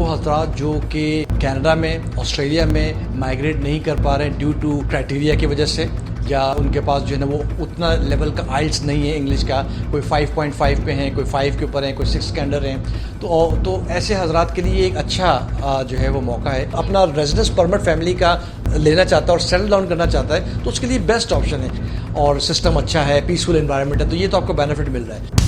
حضرات جو کہ کینیڈا میں آسٹریلیا میں مائگریٹ نہیں کر پا رہے ہیں ڈیو ٹو کرائٹیریا کی وجہ سے، یا ان کے پاس جو ہے نا وہ اتنا لیول کا آئلٹس نہیں ہے انگلش کا، کوئی 5.5 پہ ہیں، کوئی 5 کے اوپر ہیں، کوئی 6 کے انڈر ہیں، تو ایسے حضرات کے لیے ایک اچھا جو ہے وہ موقع ہے. اپنا ریزیڈنس پرمٹ فیملی کا لینا چاہتا ہے اور سیٹل ڈاؤن کرنا چاہتا ہے تو اس کے لیے بیسٹ آپشن ہے، اور سسٹم اچھا ہے، پیسفل انوائرمنٹ ہے، تو یہ تو آپ کو بینیفٹ مل رہا ہے.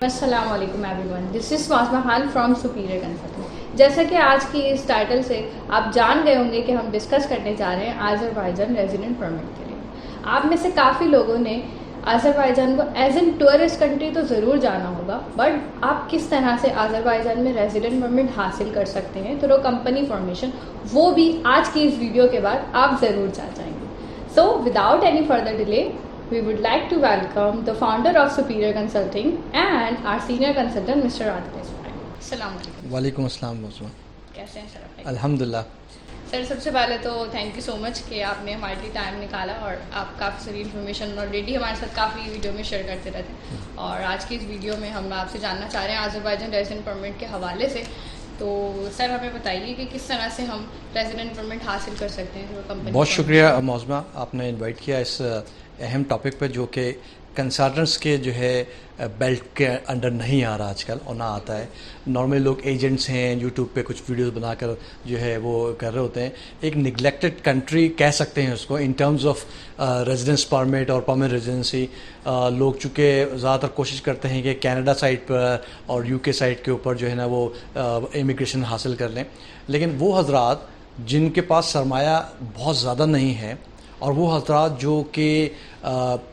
السلام علیکم every one, this is Fatima Khan from superior consulting. جیسا کہ آج کی اس ٹائٹل سے آپ جان گئے ہوں گے کہ ہم ڈسکس کرنے جا رہے ہیں آذربائیجان ریزیڈنٹ پرمٹ کے لیے. آپ میں سے کافی لوگوں نے آذربائیجان کو ایز این ٹورسٹ کنٹری تو ضرور جانا ہوگا، بٹ آپ کس طرح سے آذربائیجان میں ریزیڈنٹ پرمٹ حاصل کر سکتے ہیں تھرو کمپنی فارمیشن، وہ بھی آج کی اس ویڈیو کے بعد آپ ضرور جان جائیں گے. So without any further delay we would like to welcome the founder of Superior Consulting and our senior consultant Mr. Adil Ismail. السلام علیکم. وعلیکم السلام. کیسے ہیں سر آپ؟ الحمدللہ. سر سب سے پہلے تو تھینک یو سو مچ کہ آپ نے ہمارے لیے ٹائم نکالا، اور آپ کافی ساری انفارمیشن آلریڈی ہمارے ساتھ کافی ویڈیو میں شیئر کرتے رہتے ہیں. اور آج کی اس ویڈیو میں ہم آپ سے جاننا چاہ رہے ہیں آذربائیجان ریزیڈنٹ پرمٹ کے حوالے سے. تو سر ہمیں بتائیے کہ کس طرح سے ہم ریزیڈنٹ پرمٹ حاصل کر سکتے ہیں کمپنی. بہت شکریہ معظمہ، آپ نے انوائٹ کیا اس اہم ٹاپک پہ جو کہ کنسلٹنٹس کے جو ہے بیلٹ کے انڈر نہیں آ رہا آج کل، اور نہ آتا ہے. نارمل لوگ ایجنٹس ہیں، یوٹیوب پہ کچھ ویڈیوز بنا کر جو ہے وہ کر رہے ہوتے ہیں. ایک نگلیکٹڈ کنٹری کہہ سکتے ہیں اس کو in terms of residence permit اور پرماننٹ ریزیڈنسی. لوگ چونکہ زیادہ تر کوشش کرتے ہیں کہ کینیڈا سائٹ پر اور یو کے سائٹ کے اوپر جو ہے نا وہ امیگریشن حاصل کر لیں، لیکن وہ حضرات جن کے پاس سرمایہ بہت زیادہ نہیں ہے، اور وہ حضرات جو کہ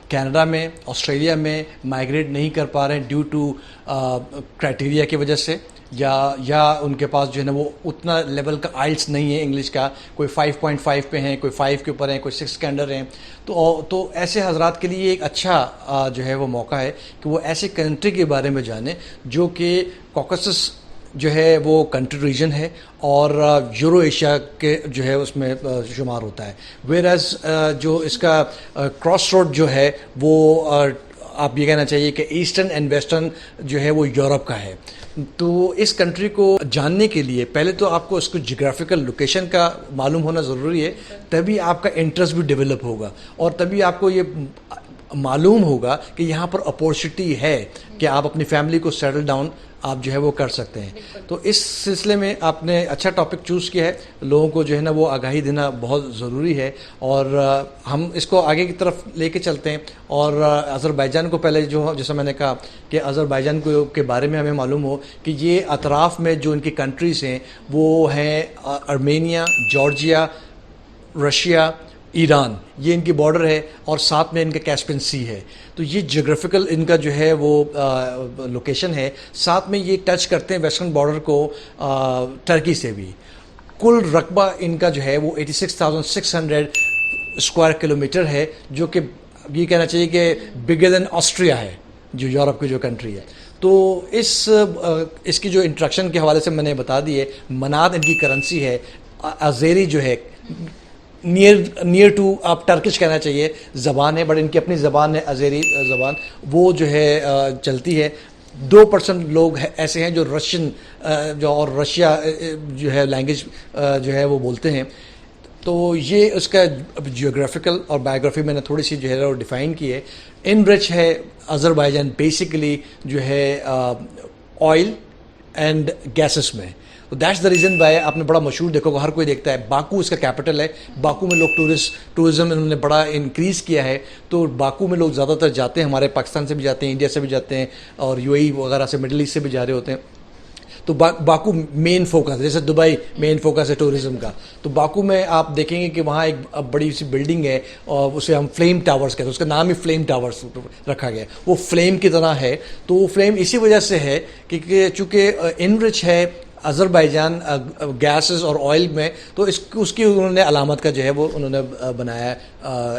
کینیڈا میں آسٹریلیا میں مائگریٹ نہیں کر پا رہے ہیں ڈیو ٹو کرائٹیریا کی وجہ سے، یا ان کے پاس جو ہے نا وہ اتنا لیول کا آئلٹس نہیں ہے انگلش کا، کوئی 5.5 پہ ہیں، کوئی 5 کے اوپر ہیں، کوئی 6 کے انڈر ہیں، تو ایسے حضرات کے لیے ایک اچھا جو ہے وہ موقع ہے کہ وہ ایسے کنٹری کے بارے میں جانیں جو کہ کوکسس جو ہے وہ کنٹری ریجن ہے اور یورو ایشیا کے جو ہے اس میں شمار ہوتا ہے. ویئر ایز جو اس کا کراس روڈ جو ہے وہ آپ یہ کہنا چاہیے کہ ایسٹرن اینڈ ویسٹرن جو ہے وہ یورپ کا ہے. تو اس کنٹری کو جاننے کے لیے پہلے تو آپ کو اس کو جغرافیکل لوکیشن کا معلوم ہونا ضروری ہے، تبھی آپ کا انٹرسٹ بھی ڈیولپ ہوگا، اور تبھی آپ کو یہ معلوم ہوگا کہ یہاں پر اپورچونیٹی ہے کہ آپ اپنی فیملی کو سیٹل ڈاؤن آپ جو ہے وہ کر سکتے ہیں. تو اس سلسلے میں آپ نے اچھا ٹاپک چوز کیا ہے. لوگوں کو جو ہے نا وہ آگاہی دینا بہت ضروری ہے، اور ہم اس کو آگے کی طرف لے کے چلتے ہیں. اور آذربائیجان کو پہلے جو جیسا میں نے کہا کہ آذربائیجان کے بارے میں ہمیں معلوم ہو کہ یہ اطراف میں جو ان کی کنٹریز ہیں وہ ہیں ارمینیا، جارجیا، رشیا، ایران، یہ ان کی بارڈر ہے، اور ساتھ میں ان کا کیسپین سی ہے. تو یہ جغرافیکل ان کا جو ہے وہ لوکیشن ہے. ساتھ میں یہ ٹچ کرتے ہیں ویسٹرن بارڈر کو ٹرکی سے بھی. کل رقبہ ان کا جو ہے وہ 86,600 اسکوائر کلومیٹر ہے، جو کہ یہ کہنا چاہیے کہ بگر دین آسٹریا ہے، جو یورپ کی جو کنٹری ہے. تو اس کی جو انٹریکشن کے حوالے سے میں نے بتا دی ہے. مناد ان کی کرنسی ہے. آذری جو ہے نیئر ٹو آپ ٹرکش کہنا چاہیے زبان ہے، بٹ ان کی اپنی زبان ہے آذری زبان، وہ جو ہے چلتی ہے. 2% لوگ ایسے ہیں جو رشین اور رشیا جو ہے لینگویج جو ہے وہ بولتے ہیں. تو یہ اس کا جیوگرافیکل اور بایوگرافی میں نے تھوڑی سی جو ہے وہ ڈیفائن کی ہے. انرچ ہے آذربائیجان بیسیکلی جو ہے آئل اینڈ گیسز میں. دیٹس دا ریزن وائی آپ نے بڑا مشہور دیکھو گا، ہر کوئی دیکھتا ہے. باکو اس کا کیپٹل ہے. باکو میں لوگ ٹورزم انہوں نے بڑا انکریز کیا ہے، تو باکو میں لوگ زیادہ تر جاتے ہیں. ہمارے پاکستان سے بھی جاتے ہیں، انڈیا سے بھی جاتے ہیں، اور یو اے ای وغیرہ سے، مڈل ایسٹ سے بھی جا رہے ہوتے ہیں. تو باکو مین فوکس ہے، جیسے دبئی مین فوکس ہے ٹورزم کا. تو باکو میں آپ دیکھیں گے کہ وہاں ایک بڑی سی بلڈنگ ہے، اور اسے ہم فلیم ٹاورز کہتے ہیں. اس کا نام ہی فلیم ٹاورز رکھا گیا ہے. وہ فلیم کی طرح ہے. تو وہ فلیم اسی وجہ سے ہے کہ چونکہ انرچ ہے آذربائیجان گیسز اور آئل میں، تو اس کی انہوں نے علامت کا جو ہے وہ انہوں نے بنایا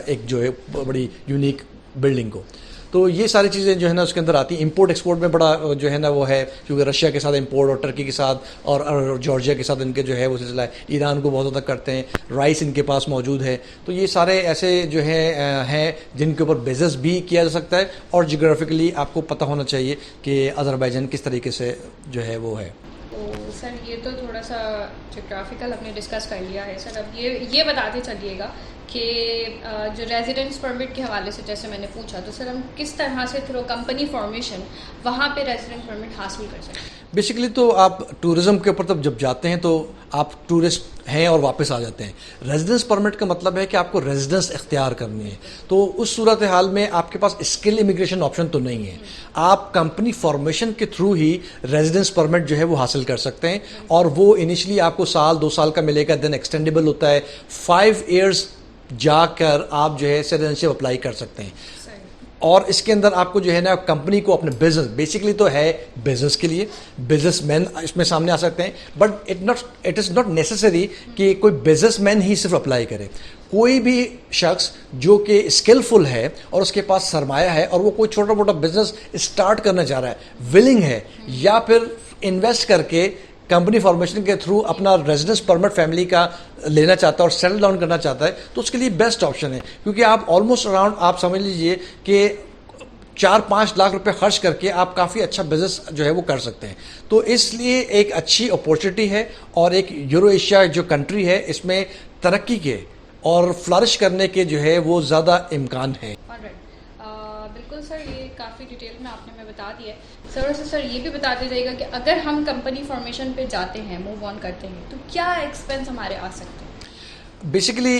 ایک جو ہے بڑی یونیک بلڈنگ کو. تو یہ ساری چیزیں جو ہے نا اس کے اندر آتی ہیں. امپورٹ ایکسپورٹ میں بڑا جو ہے نا وہ ہے, کیونکہ رشیا کے ساتھ امپورٹ اور ٹرکی کے ساتھ اور جارجیا کے ساتھ ان کے جو ہے وہ سلسلہ ہے. ایران کو بہت زیادہ کرتے ہیں, رائس ان کے پاس موجود ہے. تو یہ سارے ایسے جو ہیں جن کے اوپر بزنس بھی کیا جا سکتا ہے, اور جغرافیکلی آپ کو پتہ ہونا چاہیے کہ آذربائیجان کس طریقے سے جو ہے وہ ہے. تو سر یہ تو تھوڑا سا جغرافیکل ہم نے ڈسکس کر لیا ہے سر. اب یہ بتاتے چلیے گا کہ جو ریزیڈنس پرمٹ کے حوالے سے جیسے میں نے پوچھا, تو سر ہم کس طرح سے تھرو کمپنی فارمیشن وہاں پہ ریزیڈنس پرمٹ حاصل کر سکتے ہیں؟ بیسیکلی تو آپ ٹورزم کے اوپر جب جاتے ہیں تو آپ ٹورسٹ ہیں اور واپس آ جاتے ہیں. ریزیڈنس پرمٹ کا مطلب ہے کہ آپ کو ریزیڈنس اختیار کرنی ہے. تو اس صورتحال میں آپ کے پاس اسکل امیگریشن آپشن تو نہیں ہے, آپ کمپنی فارمیشن کے تھرو ہی ریزیڈنس پرمٹ جو ہے وہ حاصل کر سکتے ہیں, اور وہ انیشلی آپ کو سال 2 سال کا ملے گا, دین ایکسٹینڈیبل ہوتا ہے. 5 ایئرس جا کر آپ جو ہے سٹیزنشپ اپلائی کر سکتے ہیں. اور اس کے اندر آپ کو جو ہے نا کمپنی کو اپنے بزنس, بیسکلی تو ہے بزنس کے لیے, بزنس مین اس میں سامنے آ سکتے ہیں, but it is not necessary کہ کوئی بزنس مین ہی صرف اپلائی کرے. کوئی بھی شخص جو کہ اسکلفل ہے اور اس کے پاس سرمایہ ہے اور وہ کوئی چھوٹا موٹا بزنس اسٹارٹ کرنا چاہ رہا ہے, ولنگ ہے, یا پھر انویسٹ کر کے کمپنی فارمیشن کے تھرو اپنا ریزیڈنس پرمٹ فیملی کا لینا چاہتا ہے اور سیٹل ڈاؤن کرنا چاہتا ہے, تو اس کے لیے بیسٹ آپشن ہے. کیونکہ آپ آلموسٹ اراؤنڈ آپ سمجھ لیجئے کہ 4-5 لاکھ روپے خرچ کر کے آپ کافی اچھا بزنس جو ہے وہ کر سکتے ہیں. تو اس لیے ایک اچھی اپورچونیٹی ہے, اور ایک یورو ایشیا جو کنٹری ہے اس میں ترقی کے اور فلرش کرنے کے جو ہے وہ زیادہ امکان ہے. بالکل سر, یہ کافی ڈیٹیل میں آپ نے ہمیں بتا دیا ہے. سر یہ بھی بتاتے جائے گا کہ اگر ہم کمپنی فارمیشن پہ جاتے ہیں, موو آن کرتے ہیں, تو کیا ایکسپینس ہمارے آ سکتے ہیں؟ بیسیکلی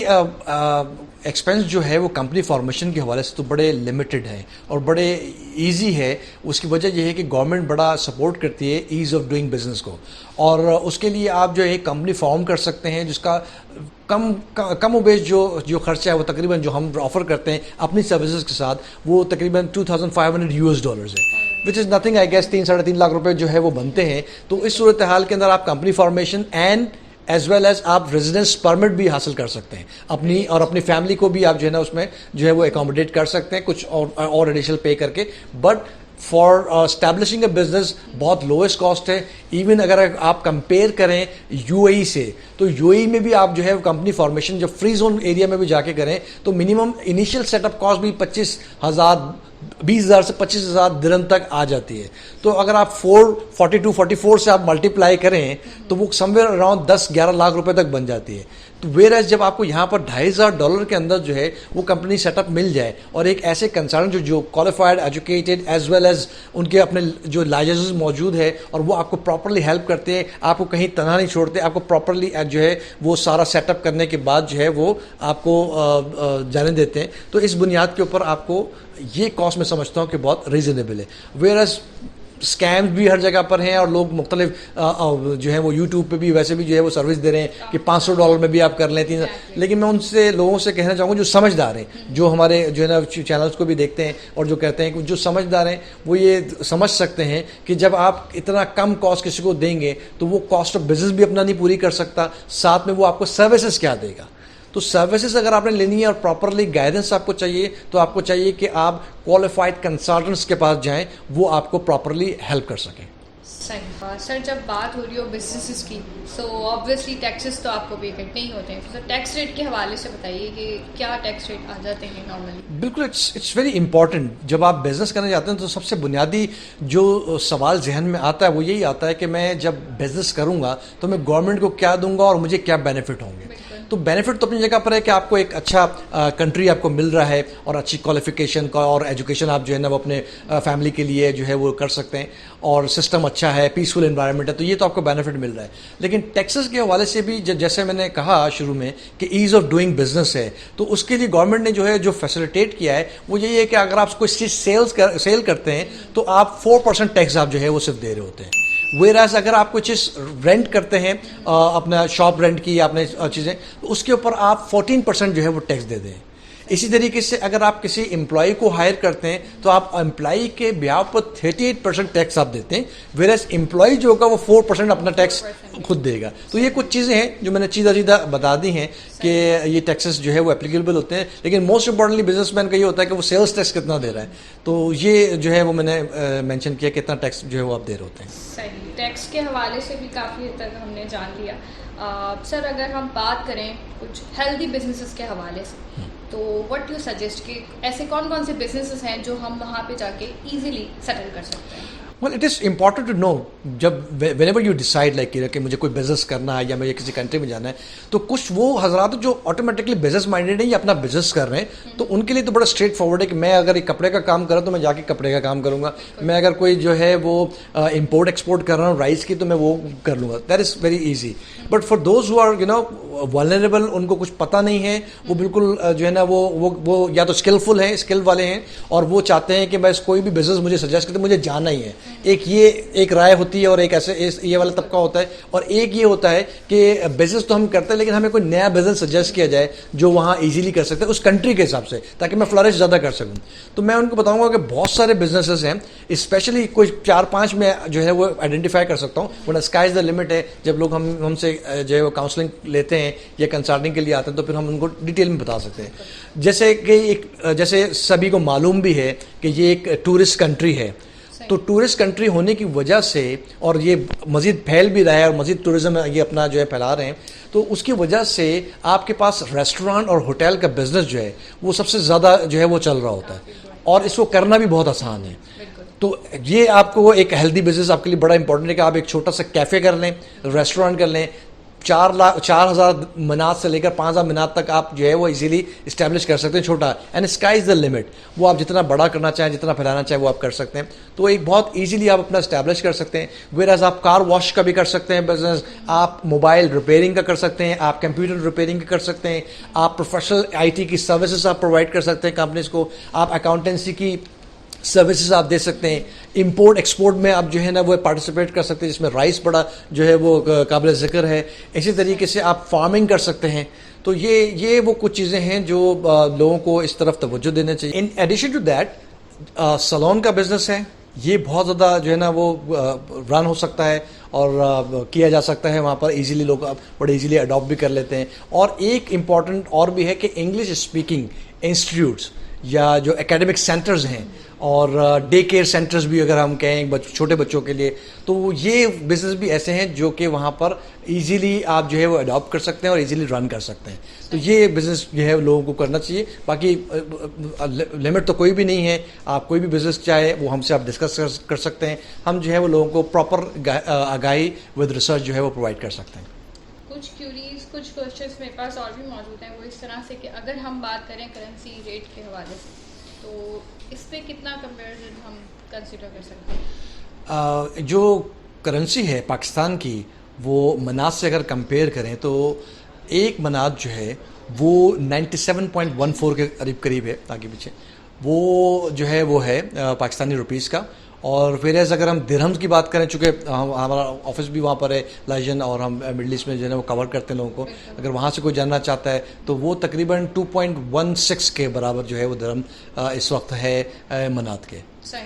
ایکسپینس جو ہے وہ کمپنی فارمیشن کے حوالے سے تو بڑے لمیٹڈ ہیں اور بڑے ایزی ہے. اس کی وجہ یہ ہے کہ گورنمنٹ بڑا سپورٹ کرتی ہے ایز آف ڈوئنگ بزنس کو, اور اس کے لیے آپ جو ہے کمپنی فارم کر سکتے ہیں جس کا کم و بیش جو خرچہ ہے وہ تقریباً جو ہم آفر کرتے ہیں اپنی سروسز کے ساتھ وہ تقریباً $2,500 ہے, which is nothing I guess. 3-3.5 lakh روپے جو ہے وہ بنتے ہیں. تو اس صورتحال کے اندر آپ company formation and as well as آپ ریزیڈنس پرمٹ بھی حاصل کر سکتے ہیں اپنی اور اپنی فیملی کو بھی آپ جو ہے نا اس میں جو ہے وہ اکاموڈیٹ کر سکتے ہیں کچھ اور ایڈیشنل پے کر کے. But for establishing a business بہت لوئسٹ کاسٹ ہے. ایون اگر آپ کمپیئر کریں یو اے ای سے, تو یو اے ای میں بھی آپ جو ہے کمپنی فارمیشن جب فری زون ایریا میں بھی جا کے کریں تو minimum initial set up cost بھی 20,000 سے 25,000 درہم تک آ جاتی ہے. تو اگر آپ 442-44 سے آپ ملٹیپلائی کریں تو وہ سم ویئر اراؤنڈ 10-11 لاکھ روپے تک بن جاتی ہے. تو ویئر ایز جب آپ کو یہاں پر $2,500 کے اندر جو ہے وہ کمپنی سیٹ اپ مل جائے, اور ایک ایسے کنسلٹنٹ جو qualified educated as well as ان کے اپنے جو لائسنس موجود ہے اور وہ آپ کو پراپرلی ہیلپ کرتے ہیں, آپ کو کہیں تنہا نہیں چھوڑتے, آپ کو پراپرلی جو ہے وہ سارا سیٹ اپ کرنے کے بعد جو ہے وہ آپ کو جانے دیتے ہیں. تو اس بنیاد کے اوپر آپ کو یہ کاسٹ میں سمجھتا ہوں کہ بہت ریزنیبل ہے. ویئر ایز اسکیمز بھی ہر جگہ پر ہیں اور لوگ مختلف جو ہے وہ یوٹیوب پہ بھی ویسے بھی جو ہے وہ سروس دے رہے ہیں کہ $500 میں بھی آپ کر لیں. لیکن میں ان سے لوگوں سے کہنا چاہوں گا جو سمجھدار ہیں, جو ہمارے جو ہے نا چینلز کو بھی دیکھتے ہیں اور جو کہتے ہیں کہ جو سمجھدار ہیں وہ یہ سمجھ سکتے ہیں کہ جب آپ اتنا کم کاسٹ کسی کو دیں گے تو وہ کاسٹ آف بزنس بھی اپنا نہیں پوری کر سکتا, ساتھ میں وہ آپ کو سروسز کیا دے گا. تو سروسز اگر آپ نے لینی ہے اور پراپرلی گائیڈنس آپ کو چاہیے تو آپ کو چاہیے کہ آپ کوالیفائڈ کنسلٹنٹس کے پاس جائیں, وہ آپ کو پراپرلی ہیلپ کر سکیں. صحیح. سر جب بات ہو رہی ہو بزنسز کی, سو آبویسلی ٹیکسز تو آپ کو پے کرنے ہی ہوتے ہیں. تو ٹیکس ریٹ کے حوالے سے بتائیے کہ کیا ٹیکس ریٹ آ جاتے ہیں نارملی؟ بالکل, اٹس ویری امپورٹنٹ. جب آپ بزنس کرنے جاتے ہیں تو سب سے بنیادی جو سوال ذہن میں آتا ہے وہ یہی آتا ہے کہ میں جب بزنس کروں گا تو میں گورنمنٹ کو کیا دوں گا اور مجھے کیا بینیفٹ ہوں گے. تو بینیفٹ تو اپنی جگہ پر ہے کہ آپ کو ایک اچھا کنٹری آپ کو مل رہا ہے اور اچھی کوالیفیکیشن کا اور ایجوکیشن آپ جو ہے نا وہ اپنے فیملی کے لیے جو ہے وہ کر سکتے ہیں, اور سسٹم اچھا ہے, پیسفل انوائرمنٹ ہے, تو یہ تو آپ کو بینیفٹ مل رہا ہے. لیکن ٹیکسز کے حوالے سے بھی جیسے میں نے کہا شروع میں کہ ایز آف ڈوئنگ بزنس ہے, تو اس کے لیے گورنمنٹ نے جو ہے جو فیسیلیٹیٹ کیا ہے وہ یہی ہے کہ اگر آپ کوئی چیز سیل کرتے ہیں تو آپ 4% ٹیکس آپ جو ہے وہ صرف دے رہے ہوتے ہیں. ویئراز اگر آپ کوئی چیز رینٹ کرتے ہیں اپنا شاپ رینٹ کی یا اپنے چیزیں, تو اس کے اوپر آپ 14% جو ہے وہ ٹیکس دے دیں. اسی طریقے سے اگر آپ کسی امپلائی کو ہائر کرتے ہیں تو آپ امپلائی کے بیاہ پر 38% ٹیکس آپ دیتے ہیں، ویئرز امپلائی جو ہوگا وہ 4% اپنا ٹیکس خود دے گا. تو یہ کچھ چیزیں ہیں جو میں نے سیدھا بتا دی ہیں کہ یہ ٹیکسز جو ہے وہ اپلیکیبل ہوتے ہیں. لیکن موسٹ امپورٹنٹلی بزنس مین کا یہ ہوتا ہے کہ وہ سیلس ٹیکس کتنا دے رہا ہے. تو یہ جو ہے وہ میں نے مینشن کیا کتنا ٹیکس جو ہے وہ آپ دے رہے ہوتے ہیں. صحیح، ٹیکس کے حوالے سے بھی کافی حد تک ہم نے جان لیا. سر اگر ہم بات کریں کچھ ہیلدی بزنسز کے حوالے سے تو وٹ یو سجیسٹ کہ ایسے کون سے بزنسز ہیں جو ہم وہاں پہ جا کے ایزیلی سیٹل کر سکتے ہیں؟ Well, it is important to know جب whenever you decide like کہ مجھے کوئی بزنس کرنا ہے یا مجھے کسی کنٹری میں جانا ہے تو کچھ وہ حضرات جو آٹومیٹکلی بزنس مائنڈیڈ ہیں یا اپنا بزنس کر رہے ہیں تو ان کے لیے تو بڑا اسٹریٹ فارورڈ ہے کہ میں اگر ایک کپڑے کا کام کر رہا ہوں تو میں جا کے کپڑے کا کام کروں گا. میں اگر کوئی جو ہے وہ امپورٹ ایکسپورٹ کر رہا ہوں رائس کی تو میں وہ کر لوں گا. That is very easy. But for those who are vulnerable, ان کو کچھ پتہ نہیں ہے، وہ بالکل جو ہے نا وہ یا تو اسکلفل ہیں، اسکل والے ہیں اور وہ چاہتے ہیں کہ بس کوئی بھی بزنس مجھے سجیسٹ کرتے مجھے جانا ہی ہے. ایک رائے ہوتی ہے اور ایک ایسے یہ والا طبقہ ہوتا ہے، اور ایک یہ ہوتا ہے کہ بزنس تو ہم کرتے ہیں لیکن ہمیں کوئی نیا بزنس سجیسٹ کیا جائے جو وہاں ایزیلی کر سکتے ہیں اس کنٹری کے حساب سے تاکہ میں فلرش زیادہ کر سکوں. تو میں ان کو بتاؤں گا کہ بہت سارے بزنسز ہیں، اسپیشلی کوئی 4-5 میں جو ہے وہ آئیڈینٹیفائی کر سکتا ہوں. ورنہ اسکائی از دا لمٹ ہے. جب لوگ ہم سے جو ہے وہ کاؤنسلنگ لیتے ہیں یا کنسلٹنگ کے لیے آتے ہیں تو پھر ہم ان کو ڈیٹیل میں بتا سکتے ہیں. جیسے سبھی کو معلوم بھی ہے کہ یہ ایک ٹورسٹ کنٹری ہے. تو ٹورسٹ کنٹری ہونے کی وجہ سے اور یہ مزید پھیل بھی رہا ہے اور مزید ٹورزم یہ اپنا جو ہے پھیلا رہے ہیں، تو اس کی وجہ سے آپ کے پاس ریسٹورانٹ اور ہوٹل کا بزنس جو ہے وہ سب سے زیادہ جو ہے وہ چل رہا ہوتا ہے اور اس کو کرنا بھی بہت آسان ہے. تو یہ آپ کو ایک ہیلدی بزنس آپ کے لیے بڑا امپورٹنٹ ہے کہ آپ ایک چھوٹا سا کیفے کر لیں، ریسٹورینٹ کر لیں. 4,000 منات سے لے کر 5,000 منات تک آپ جو ہے وہ ایزیلی اسٹیبلش کر سکتے ہیں چھوٹا. And sky is the limit. وہ آپ جتنا بڑا کرنا چاہیں، جتنا پھیلانا چاہیں وہ آپ کر سکتے ہیں. تو ایک بہت ایزیلی آپ اپنا اسٹیبلش کر سکتے ہیں. ویئر آپ کار واش کا بھی کر سکتے ہیں بزنس، آپ موبائل ریپیئرنگ کا کر سکتے ہیں، آپ کمپیوٹر ریپیئرنگ کا کر سکتے ہیں، آپ پروفیشنل IT کی سروسز آپ پرووائڈ کر سکتے ہیں کمپنیز کو، آپ اکاؤنٹنسی کی سروسز آپ دے سکتے ہیں. امپورٹ ایکسپورٹ میں آپ جو ہے نا وہ پارٹیسپیٹ کر سکتے ہیں جس میں رائس بڑا جو ہے وہ قابل ذکر ہے. اسی طریقے سے آپ فارمنگ کر سکتے ہیں. تو یہ وہ کچھ چیزیں ہیں جو لوگوں کو اس طرف توجہ دینا چاہیے. ان ایڈیشن ٹو دیٹ سلون کا بزنس ہے، یہ بہت زیادہ جو ہے نا وہ رن ہو سکتا ہے اور کیا جا سکتا ہے. وہاں پر ایزیلی لوگ بڑے ایزیلی اڈاپٹ بھی کر لیتے ہیں. اور ایک امپورٹنٹ اور بھی ہے کہ انگلش اسپیکنگ انسٹیٹیوٹس یا جو اکیڈمک سینٹرز ہیں اور ڈے کیئر سینٹرز بھی اگر ہم کہیں چھوٹے بچوں کے لیے، تو یہ بزنس بھی ایسے ہیں جو کہ وہاں پر ایزیلی آپ جو ہے وہ اڈاپٹ کر سکتے ہیں اور ایزیلی رن کر سکتے ہیں. تو یہ بزنس جو ہے لوگوں کو کرنا چاہیے. باقی لمٹ تو کوئی بھی نہیں ہے. آپ کوئی بھی بزنس چاہے وہ ہم سے آپ ڈسکس کر سکتے ہیں. ہم جو ہے وہ لوگوں کو پراپر آگاہی ود ریسرچ جو ہے وہ پرووائڈ کر سکتے ہیں. کچھ کیوریز، کچھ کوشچنس میرے پاس اور بھی موجود ہیں. وہ اس طرح سے کہ اگر ہم بات کریں کرنسی ریٹ کے حوالے سے تو اس پہ کتنا کمپیریزن ہم کنسیڈر کر سکتے ہیں؟ جو کرنسی ہے پاکستان کی وہ منات سے اگر کمپیئر کریں تو ایک منات جو ہے وہ 97.14 کے قریب ہے آگے پیچھے. وہ جو ہے وہ ہے پاکستانی روپیز کا. اور پھر اگر ہم درہمز کی بات کریں، چونکہ ہمارا آفس بھی وہاں پر ہے لائجن اور ہم مڈل ایسٹ میں جو ہے وہ کور کرتے ہیں لوگوں کو، اگر وہاں سے کوئی جاننا چاہتا ہے تو وہ تقریباً 2.16 کے برابر جو ہے وہ درہم اس وقت ہے منات کے.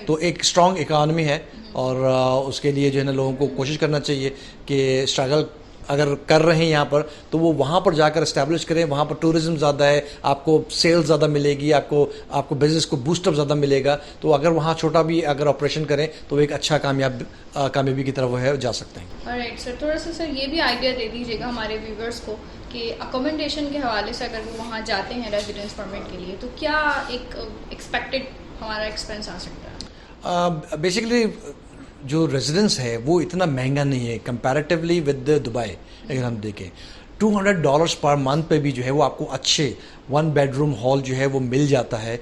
تو ایک اسٹرانگ اکانومی ہے اور اس کے لیے جو ہے نا لوگوں کو کوشش کرنا چاہیے کہ اسٹرگل اگر کر رہے ہیں یہاں پر تو وہ وہاں پر جا کر اسٹیبلش کریں. وہاں پر ٹورزم زیادہ ہے، آپ کو سیل زیادہ ملے گی، آپ کو بزنس کو بوسٹ اپ زیادہ ملے گا. تو اگر وہاں چھوٹا بھی اگر آپریشن کریں تو ایک اچھا کامیابی کی طرف وہ ہے جا سکتے ہیں. رائٹ سر، تھوڑا سا سر یہ بھی آئیڈیا دے دیجیے گا ہمارے ویورس کو کہ اکوموڈیشن کے حوالے سے اگر وہ وہاں جاتے ہیں ریزیڈنس پرمٹ کے لیے تو کیا ایک ایکسپیکٹڈ ہمارا ایکسپینس آ سکتا ہے؟ بیسیکلی جو ریزیڈنس ہے وہ اتنا مہنگا نہیں ہے کمپیریٹیولی ود دبئی. اگر ہم دیکھیں $200 پر منتھ پہ بھی جو ہے وہ آپ کو اچھے 1 بیڈروم ہال جو ہے وہ مل جاتا ہے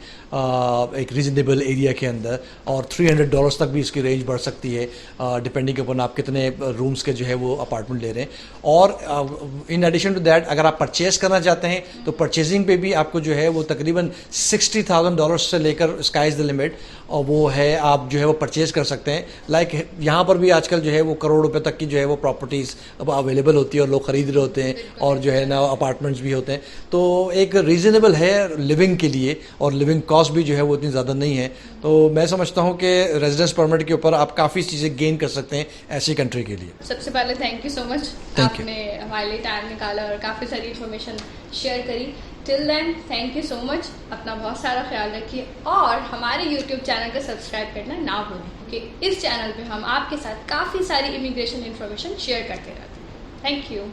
ایک ریزنیبل ایریا کے اندر. اور $300 تک بھی اس کی رینج بڑھ سکتی ہے ڈپینڈنگ اپون آپ کتنے رومز کے جو ہے وہ اپارٹمنٹ لے رہے ہیں. اور ان ایڈیشن ٹو دیٹ اگر آپ پرچیز کرنا چاہتے ہیں تو پرچیزنگ پہ بھی آپ کو جو ہے وہ تقریباً $60,000 سے لے کر اسکائی از دا لمٹ اور وہ ہے آپ جو ہے وہ پرچیز کر سکتے ہیں. لائک یہاں پر بھی آج کل جو ہے وہ کروڑ روپے تک کی جو ہے وہ پراپرٹیز اب اویلیبل ہوتی ہے اور لوگ خرید رہے ہوتے ہیں اور جو ہے نا اپارٹمنٹس بھی ہوتے ہیں. تو ایک ریزنیبل ہے لیونگ کے لیے, اور لیونگ کاسٹ بھی جو ہے وہ اتنی زیادہ نہیں ہے. تو میں سمجھتا ہوں کہ ریزیڈنس پرمٹ کے اوپر آپ کافی چیزیں گین کر سکتے ہیں ایسی کنٹری کے لیے. سب سے پہلے تھینک یو سو مچ, آپ نے ہمارے لیے ٹائم نکالا اور کافی ساری انفارمیشن شیئر کری. ٹل دین تھینک یو سو مچ, اپنا بہت سارا خیال رکھیے, اور ہمارے یوٹیوب چینل کو سبسکرائب کرنا نہ بھولیں, کیونکہ اس چینل پہ ہم آپ کے ساتھ کافی ساری امیگریشن انفارمیشن شیئر کرتے رہتے ہیں. Thank you.